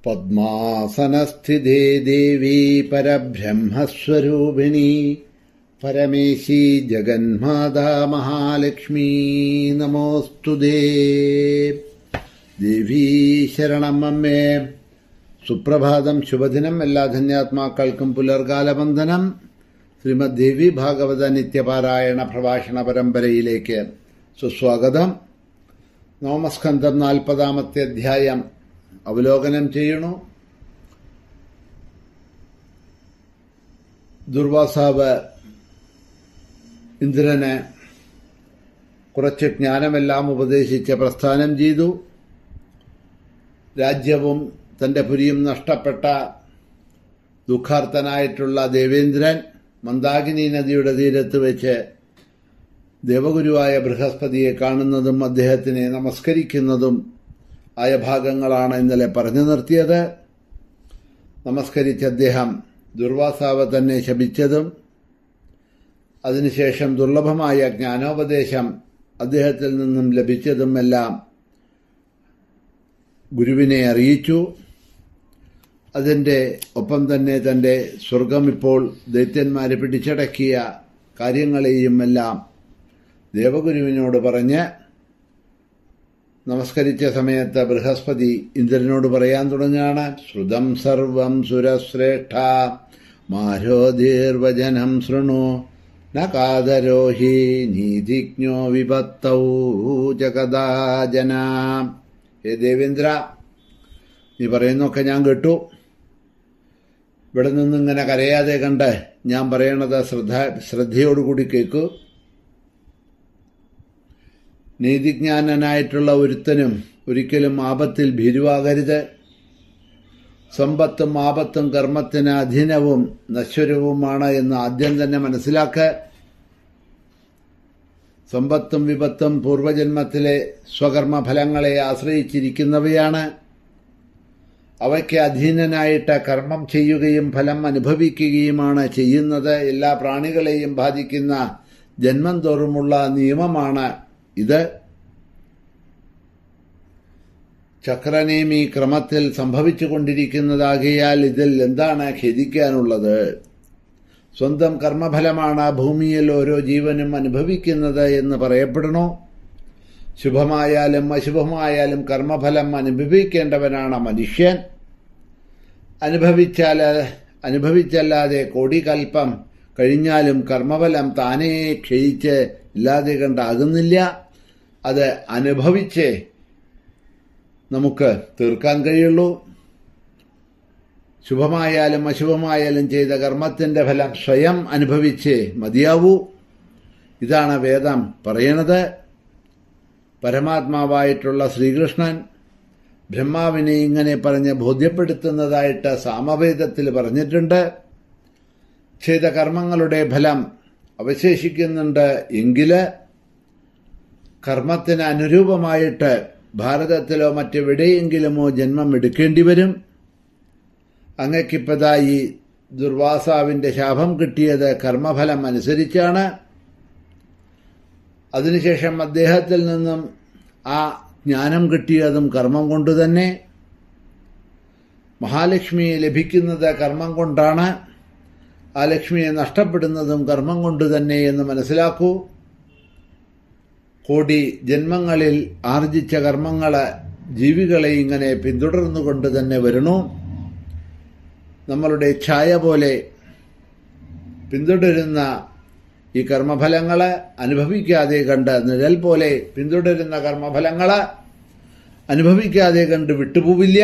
പദ്മാസനസ്ഥിതേ ദേവി പരബ്രഹ്മസ്വരൂപിണി പരമേശി ജഗന്മാതാ മഹാലക്ഷ്മീ നമോസ്തുതേ. ദേവീ ശരണം അമ്മേ. സുപ്രഭാതം, ശുഭദിനം. എല്ലാ ധന്യാത്മാക്കൾക്കും പുലർകാലവന്ദനം. ശ്രീമദ് ദേവി ഭാഗവത നിത്യപാരായണ പ്രഭാഷണ പരമ്പരയിലേക്ക് സുസ്വാഗതം. നവമസ്കന്ധം 40-ാമത്തെ അധ്യായം അവലോകനം ചെയ്യണു. ദുർവാസാവ് ഇന്ദ്രന് കുറച്ച് ജ്ഞാനമെല്ലാം ഉപദേശിച്ച് പ്രസ്ഥാനം ചെയ്തു. രാജ്യവും തന്റെ പുരിയും നഷ്ടപ്പെട്ട ദുഃഖാർത്തനായിട്ടുള്ള ദേവേന്ദ്രൻ മന്ദാകിനി നദിയുടെ തീരത്ത് വെച്ച് ദേവഗുരുവായ ബൃഹസ്പതിയെ കാണുന്നതും അദ്ദേഹത്തിനെ നമസ്കരിക്കുന്നതും ആയ ഭാഗങ്ങളാണ് ഇന്നലെ പറഞ്ഞു നിർത്തിയത്. നമസ്കരിച്ച അദ്ദേഹം ദുർവാസാവ് തന്നെ ശപിച്ചതും അതിനുശേഷം ദുർലഭമായ ജ്ഞാനോപദേശം അദ്ദേഹത്തിൽ നിന്നും ലഭിച്ചതുമെല്ലാം ഗുരുവിനെ അറിയിച്ചു. അതിൻ്റെ ഒപ്പം തന്നെ തന്റെ സ്വർഗം ഇപ്പോൾ ദൈത്യന്മാരെ പിടിച്ചടക്കിയ കാര്യങ്ങളെയും എല്ലാം ദേവഗുരുവിനോട് പറഞ്ഞ് നമസ്കരിച്ച സമയത്ത് ബൃഹസ്പതി ഇന്ദ്രനോട് പറയാൻ തുടങ്ങുകയാണ്. ശ്രുതം സർവം സുരശ്രേഷ്ഠ മാരോധീർവചനം ശൃണു ന കാതരോഹി നീതിജ്ഞോ വിപത്തൗ ജഗദാജന. ഹേ ദേവേന്ദ്ര, നീ പറയുന്നൊക്കെ ഞാൻ കേട്ടു. ഇവിടെ നിന്നിങ്ങനെ കരയാതെ കണ്ട് ഞാൻ പറയണത് ശ്രദ്ധയോടുകൂടി കേൾക്കൂ. നീതിജ്ഞാനനായിട്ടുള്ള ഒരുത്തനും ഒരിക്കലും ആപത്തിൽ ഭീരുവാകരുത്. സമ്പത്തും ആപത്തും കർമ്മത്തിന് അധീനവും നശ്വരവുമാണ് എന്ന് ആദ്യം തന്നെ മനസ്സിലാക്കുക. സമ്പത്തും വിപത്തും പൂർവജന്മത്തിലെ സ്വകർമ്മഫലങ്ങളെ ആശ്രയിച്ചിരിക്കുന്നവയാണ്. അവയ്ക്ക് അധീനനായിട്ട് കർമ്മം ചെയ്യുകയും ഫലം അനുഭവിക്കുകയുമാണ് ചെയ്യുന്നത്. എല്ലാ പ്രാണികളെയും ബാധിക്കുന്ന ജന്മം തോറുമുള്ള നിയമമാണ് ഇത്. ചക്രനേമി ക്രമത്തിൽ സംഭവിച്ചുകൊണ്ടിരിക്കുന്നതാകിയാൽ ഇതിൽ എന്താണ് ഖേദിക്കാനുള്ളത്? സ്വന്തം കർമ്മഫലമാണ് ഭൂമിയിൽ ഓരോ ജീവനും അനുഭവിക്കുന്നത് എന്ന് പറയപ്പെടണോ? ശുഭമായാലും അശുഭമായാലും കർമ്മഫലം അനുഭവിക്കേണ്ടവനാണ് മനുഷ്യൻ. അനുഭവിച്ചല്ലാതെ കോടികൽപ്പം കഴിഞ്ഞാലും കർമ്മഫലം താനേ ക്ഷയിച്ച് ഇല്ലാതെ കണ്ടാകുന്നില്ല. അത് അനുഭവിച്ച് നമുക്ക് തീർക്കാൻ കഴിയുള്ളൂ. ശുഭമായാലും അശുഭമായാലും ചെയ്ത കർമ്മത്തിന്റെ ഫലം സ്വയം അനുഭവിച്ച് മതിയാവൂ. ഇതാണ് വേദം പറയണത്. പരമാത്മാവായിട്ടുള്ള ശ്രീകൃഷ്ണൻ ബ്രഹ്മാവിനെ ഇങ്ങനെ പറഞ്ഞ് ബോധ്യപ്പെടുത്തുന്നതായിട്ട് സാമവേദത്തിൽ പറഞ്ഞിട്ടുണ്ട്. ചെയ്ത കർമ്മങ്ങളുടെ ഫലം അവശേഷിക്കുന്നുണ്ട് എങ്കിൽ കർമ്മത്തിന് അനുരൂപമായിട്ട് ഭാരതത്തിലോ മറ്റെവിടെയെങ്കിലുമോ ജന്മം എടുക്കേണ്ടി വരും. അങ്ങക്കിപ്പതാ ഈ ദുർവാസാവിന്റെ ശാപം കിട്ടിയത് കർമ്മഫലം അനുസരിച്ചാണ്. അതിനുശേഷം അദ്ദേഹത്തിൽ നിന്നും ആ ജ്ഞാനം കിട്ടിയതും കർമ്മം കൊണ്ടുതന്നെ. മഹാലക്ഷ്മിയെ ലഭിക്കുന്നത് കർമ്മം കൊണ്ടാണ്. ആ ലക്ഷ്മിയെ നഷ്ടപ്പെടുന്നതും കർമ്മം കൊണ്ടുതന്നെ എന്ന് മനസ്സിലാക്കൂ. കോടി ജന്മങ്ങളിൽ ആർജിച്ച കർമ്മങ്ങള് ജീവികളെ ഇങ്ങനെ പിന്തുടർന്നുകൊണ്ട് തന്നെ വരണു. നമ്മളുടെ ഛായ പോലെ പിന്തുടരുന്ന ഈ കർമ്മഫലങ്ങള് അനുഭവിക്കാതെ കണ്ട്, നിഴൽ പോലെ പിന്തുടരുന്ന കർമ്മഫലങ്ങള് അനുഭവിക്കാതെ കണ്ട് വിട്ടുപോവില്ല.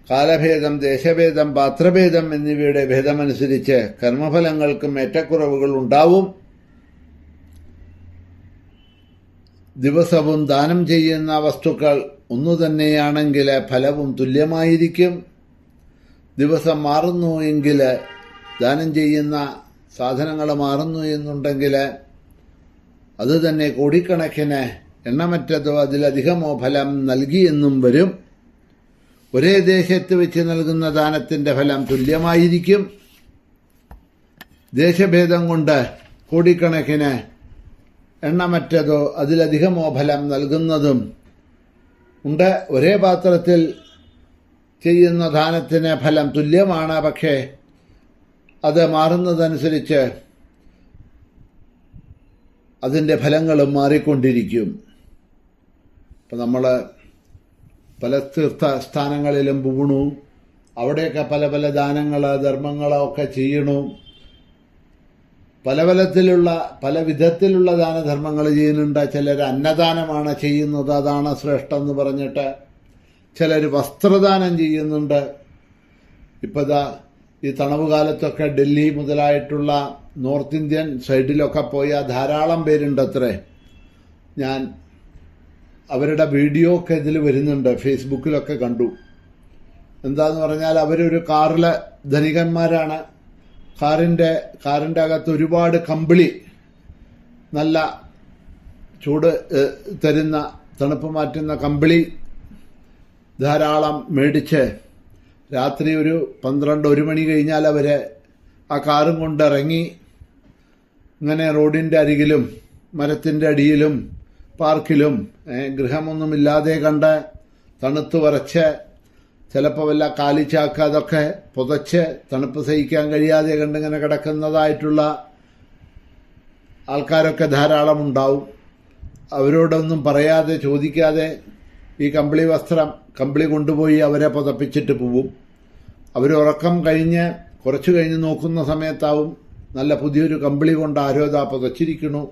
കാലഭേദം, ദേശഭേദം, പാത്രഭേദം എന്നിവയുടെ ഭേദമനുസരിച്ച് കർമ്മഫലങ്ങൾക്കും ഏറ്റക്കുറവുകൾ ഉണ്ടാവും. ദിവസവും ദാനം ചെയ്യുന്ന വസ്തുക്കൾ ഒന്നുതന്നെയാണെങ്കിൽ ഫലവും തുല്യമായിരിക്കും. ദിവസം മാറുന്നു എങ്കിൽ, ദാനം ചെയ്യുന്ന സാധനങ്ങൾ മാറുന്നു എന്നുണ്ടെങ്കിൽ അത് തന്നെ കോടിക്കണക്കിന് എണ്ണമറ്റതോ അതിലധികമോ ഫലം നൽകിയെന്നും വരും. ഒരേ ദേശത്ത് വെച്ച് നൽകുന്ന ദാനത്തിന്റെ ഫലം തുല്യമായിരിക്കും. ദേശഭേദം കൊണ്ട് കോടിക്കണക്കിന് എണ്ണമറ്റതോ അതിലധികമോ ഫലം നൽകുന്നതും ഉണ്ട്. ഒരേ പാത്രത്തിൽ ചെയ്യുന്ന ദാനത്തിന് ഫലം തുല്യമാണ്. പക്ഷേ അത് മാറുന്നതനുസരിച്ച് അതിൻ്റെ ഫലങ്ങളും മാറിക്കൊണ്ടിരിക്കും. ഇപ്പം നമ്മൾ പല തീർത്ഥസ്ഥാനങ്ങളിലും പോകണു, അവിടെയൊക്കെ പല പല ദാനങ്ങൾ ധർമ്മങ്ങളോ ഒക്കെ ചെയ്യണു. പല വിധത്തിലുള്ള ദാനധർമ്മങ്ങൾ ചെയ്യുന്നുണ്ട്. ചിലർ അന്നദാനമാണ് ചെയ്യുന്നത്, അതാണ് ശ്രേഷ്ഠം എന്ന് പറഞ്ഞിട്ട്. ചിലർ വസ്ത്രദാനം ചെയ്യുന്നുണ്ട്. ഇപ്പം ഈ തണുവ് കാലത്തൊക്കെ ഡൽഹി മുതലായിട്ടുള്ള നോർത്ത് ഇന്ത്യൻ സൈഡിലൊക്കെ പോയ ധാരാളം പേരുണ്ടത്രേ. ഞാൻ അവരുടെ വീഡിയോ ഒക്കെ ഇതിൽ വരുന്നുണ്ട്, ഫേസ്ബുക്കിലൊക്കെ കണ്ടു. എന്താന്ന് പറഞ്ഞാൽ അവരൊരു കാറിലെ ധനികന്മാരാണ്. കാറിൻ്റെ അകത്ത് ഒരുപാട് കമ്പിളി, നല്ല ചൂട് തരുന്ന തണുപ്പ് മാറ്റുന്ന കമ്പിളി ധാരാളം മേടിച്ച് രാത്രി ഒരു 12-1 മണി കഴിഞ്ഞാൽ അവർ ആ കാറും കൊണ്ടിറങ്ങി ഇങ്ങനെ റോഡിൻ്റെ അരികിലും മരത്തിൻ്റെ അടിയിലും പാർക്കിലും ഗൃഹമൊന്നുമില്ലാതെ കണ്ട് തണുത്ത് വരച്ച് ചിലപ്പോൾ വല്ല കാലിച്ചാക്ക് അതൊക്കെ പുതച്ച് തണുപ്പ് സഹിക്കാൻ കഴിയാതെ കണ്ടിങ്ങനെ കിടക്കുന്നതായിട്ടുള്ള ആൾക്കാരൊക്കെ ധാരാളം ഉണ്ടാവും. അവരോടൊന്നും പറയാതെ ചോദിക്കാതെ ഈ കമ്പിളി കൊണ്ടുപോയി അവരെ പുതപ്പിച്ചിട്ട് പോവും. അവർ ഉറക്കം കഴിഞ്ഞ് കുറച്ചു കഴിഞ്ഞ് നോക്കുന്ന സമയത്താവും നല്ല പുതിയൊരു കമ്പിളി കൊണ്ട് ആരോധാ പുതച്ചിരിക്കണു.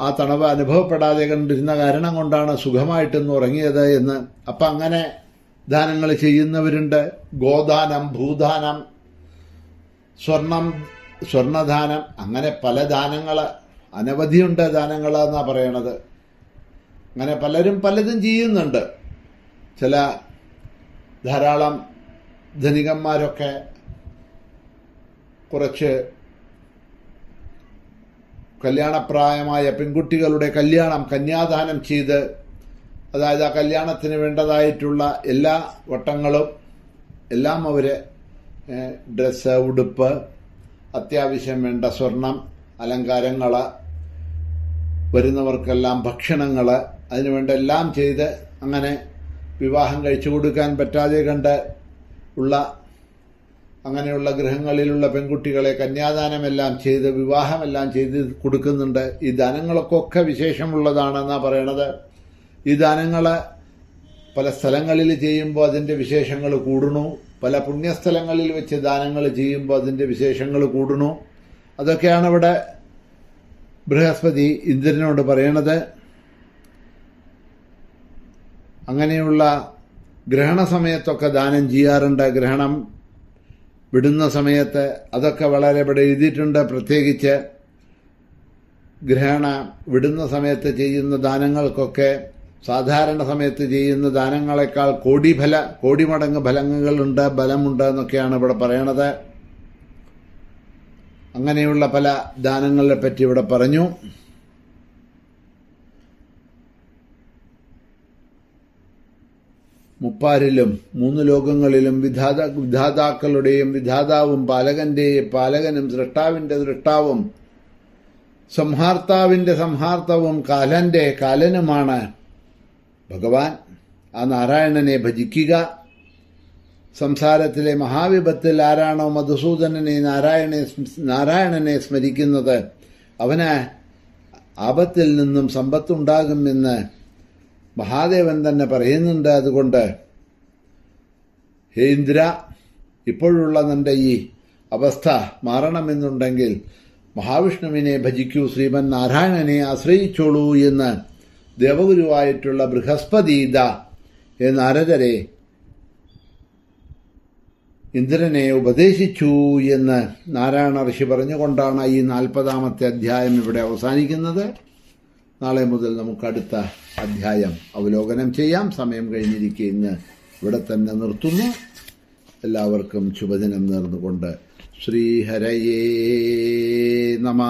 ആ തണുവ് അനുഭവപ്പെടാതെ കണ്ടിരുന്ന കാരണം കൊണ്ടാണ് സുഖമായിട്ടൊന്ന് ഉറങ്ങിയത് എന്ന്. അപ്പം അങ്ങനെ ദാനങ്ങൾ ചെയ്യുന്നവരുണ്ട്. ഗോദാനം, ഭൂദാനം, സ്വർണദാനം, അങ്ങനെ പല ദാനങ്ങൾ അനവധിയുണ്ട്. ദാനങ്ങളെന്നാണ് പറയണത്. അങ്ങനെ പലരും പലതും ചെയ്യുന്നുണ്ട്. ചില ധാരാളം ധനികന്മാരൊക്കെ കുറച്ച് കല്യാണപ്രായമായ പെൺകുട്ടികളുടെ കന്യാദാനം ചെയ്ത്, അതായത് ആ കല്യാണത്തിന് വേണ്ടതായിട്ടുള്ള എല്ലാ വട്ടങ്ങളും എല്ലാം അവർ ഡ്രസ്സ്, ഉടുപ്പ്, അത്യാവശ്യം വേണ്ട സ്വർണം, അലങ്കാരങ്ങൾ, വരുന്നവർക്കെല്ലാം ഭക്ഷണങ്ങൾ, അതിനുവേണ്ട എല്ലാം ചെയ്ത് അങ്ങനെ വിവാഹം കഴിച്ചു കൊടുക്കാൻ പറ്റാതെ കണ്ട് ഉള്ള അങ്ങനെയുള്ള ഗൃഹങ്ങളിലുള്ള പെൺകുട്ടികളെ കന്യാദാനമെല്ലാം ചെയ്ത് വിവാഹമെല്ലാം ചെയ്ത് കൊടുക്കുന്നുണ്ട്. ഈ ദാനങ്ങളൊക്കെ വിശേഷമുള്ളതാണെന്നാണ് പറയണത്. ഈ ദാനങ്ങൾ പല സ്ഥലങ്ങളിൽ ചെയ്യുമ്പോൾ അതിൻ്റെ വിശേഷങ്ങൾ കൂടുന്നു. പല പുണ്യസ്ഥലങ്ങളിൽ വെച്ച് ദാനങ്ങൾ ചെയ്യുമ്പോൾ അതിൻ്റെ വിശേഷങ്ങൾ കൂടുന്നു. അതൊക്കെയാണ് ഇവിടെ ബൃഹസ്പതി ഇന്ദ്രനോട് പറയണത്. അങ്ങനെയുള്ള ഗ്രഹണ സമയത്തൊക്കെ ദാനം ചെയ്യാറുണ്ട്. ഗ്രഹണം വിടുന്ന സമയത്ത് അതൊക്കെ വളരെ ഇവിടെ എഴുതിയിട്ടുണ്ട്. പ്രത്യേകിച്ച് ഗ്രഹണ വിടുന്ന സമയത്ത് ചെയ്യുന്ന ദാനങ്ങൾക്കൊക്കെ സാധാരണ സമയത്ത് ചെയ്യുന്ന ദാനങ്ങളെക്കാൾ കോടി മടങ്ങ് ബലമുണ്ട് എന്നൊക്കെയാണ് ഇവിടെ പറയണത്. അങ്ങനെയുള്ള പല ദാനങ്ങളെ പറ്റി ഇവിടെ പറഞ്ഞു. മുപ്പാരിലും 3 ലോകങ്ങളിലും വിധാതാക്കളുടെയും വിധാതാവും പാലകനും സൃഷ്ടാവിന്റെ സൃഷ്ടാവും സംഹാർത്താവിന്റെ സംഹാർത്തവും കാലനുമാണ് ഭഗവാൻ. ആ നാരായണനെ ഭജിക്കുക. സംസാരത്തിലെ മഹാവിപത്തിൽ ആരാണോ മധുസൂദനനെ നാരായണനെ സ്മരിക്കുന്നത് അവന് ആപത്തിൽ നിന്നും സമ്പത്തുണ്ടാകുമെന്ന് മഹാദേവൻ തന്നെ പറയുന്നുണ്ട്. അതുകൊണ്ട് ഹേ ഇന്ദ്ര, ഇപ്പോഴുള്ള നിന്റെ ഈ അവസ്ഥ മാറണമെന്നുണ്ടെങ്കിൽ മഹാവിഷ്ണുവിനെ ഭജിക്കൂ, ശ്രീമൻ നാരായണനെ ആശ്രയിച്ചോളൂ എന്ന് ദേവഗുരുവായിട്ടുള്ള ബൃഹസ്പതി നാരദരെ ഇന്ദ്രനെ ഉപദേശിച്ചു എന്ന് നാരായണ ഋഷി പറഞ്ഞുകൊണ്ടാണ് ഈ 40-ാമത്തെ അധ്യായം ഇവിടെ അവസാനിക്കുന്നത്. നാളെ മുതൽ നമുക്ക് അടുത്ത അധ്യായം അവലോകനം ചെയ്യാം. സമയം കഴിഞ്ഞിരിക്കെ ഇന്ന് ഇവിടെ തന്നെ നിർത്തുന്നു. എല്ലാവർക്കും ശുഭദിനം നേർന്നുകൊണ്ട് ശ്രീഹരയേ നമഃ.